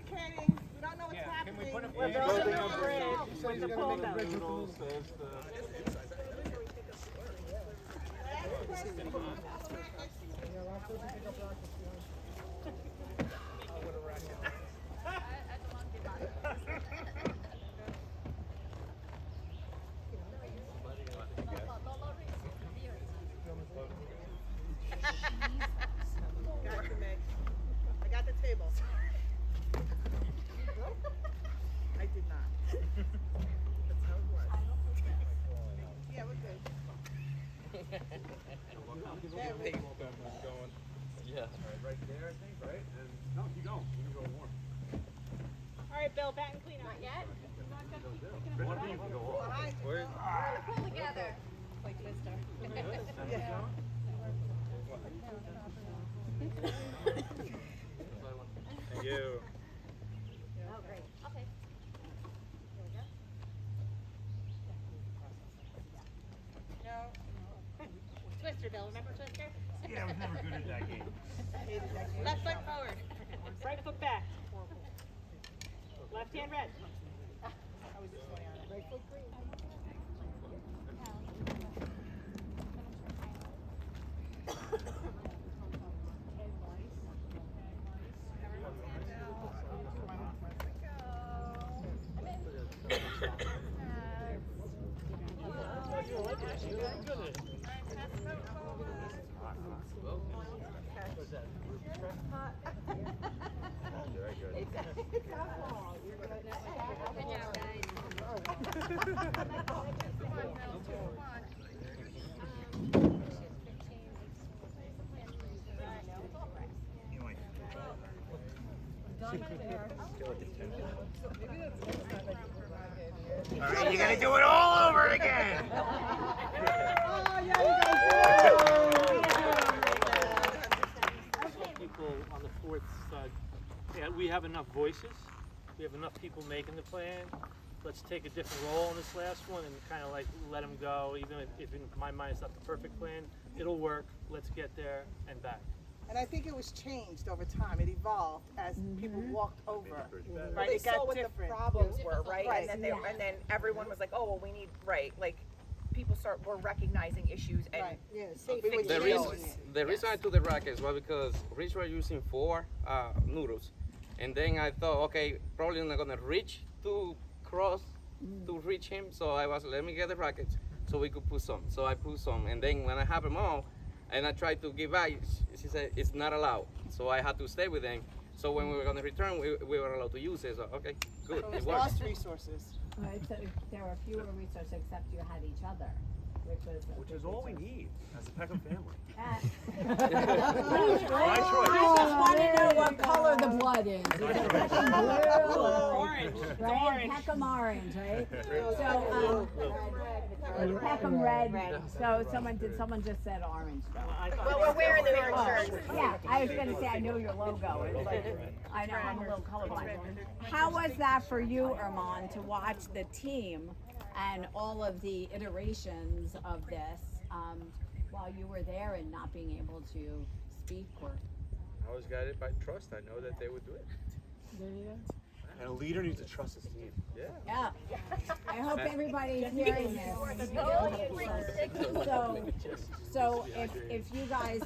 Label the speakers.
Speaker 1: communicating. We don't know what's happening.
Speaker 2: Can we put a
Speaker 3: We're building a bridge with the pole down.
Speaker 1: Got you, Meg. I got the table. I did not. That's how it was. Yeah, we're good. There we go.
Speaker 2: Yeah. Right there, I think, right? And no, keep going. You can go more.
Speaker 3: All right, Bill, bat and clean up.
Speaker 4: Not yet?
Speaker 2: One of you can go off.
Speaker 1: Behind you.
Speaker 2: Where?
Speaker 4: Pull together. Like Twister.
Speaker 1: Yeah.
Speaker 2: Thank you.
Speaker 4: Oh, great. Okay. Twister, Bill. Remember Twister?
Speaker 2: Yeah, I was never good at that game.
Speaker 4: Left foot forward.
Speaker 3: Right foot back. Left hand red.
Speaker 1: Right foot green.
Speaker 2: All right, you're gonna do it all over again.
Speaker 5: People on the fourth side, yeah, we have enough voices, we have enough people making the plan. Let's take a different role in this last one and kind of like let them go, even if in my mind it's not the perfect plan, it'll work, let's get there and back.
Speaker 1: And I think it was changed over time. It evolved as people walked over. Right,
Speaker 6: They
Speaker 1: it got
Speaker 6: saw what
Speaker 1: different.
Speaker 6: the problems were, right?
Speaker 1: Right.
Speaker 6: And then everyone was like, oh, well, we need, right, like, people were recognizing issues and
Speaker 1: Right, yeah, safety
Speaker 6: fixing
Speaker 1: was
Speaker 7: The
Speaker 6: it.
Speaker 7: reason,
Speaker 1: changing it.
Speaker 7: the reason I took the rackets was because Rich was using 4 noodles, and then I thought, okay, probably not gonna reach to cross to reach him, so I was let me get the rackets so we could put some. So I put some, and then when I have them all, and I tried to give back, she said it's not allowed, so I had to stay with them. So when we were gonna return, we were allowed to use it. So okay, good,
Speaker 1: So
Speaker 7: it
Speaker 1: it's
Speaker 7: worked.
Speaker 1: lost resources.
Speaker 8: Right, so there were fewer resources except you had each other, which
Speaker 2: Which is all we need as a Peckham family.
Speaker 8: I
Speaker 2: My choice.
Speaker 8: just want to know what color the blood is.
Speaker 3: Orange.
Speaker 8: Right?
Speaker 3: Orange.
Speaker 8: Peckham orange, right? So, Peckham red. So someone just said orange.
Speaker 6: well, we're wearing the orange shirts.
Speaker 8: Yeah, I was gonna say I know your logo. It's like, I know I'm a little colorblind. How was that for you, Erman, to watch the team and all of the iterations of this while you were there and not being able to speak or?
Speaker 7: I was guided by trust. I know that they would do it.
Speaker 2: And a leader needs to trust his team.
Speaker 8: Yeah. I hope everybody's hearing this. So if you guys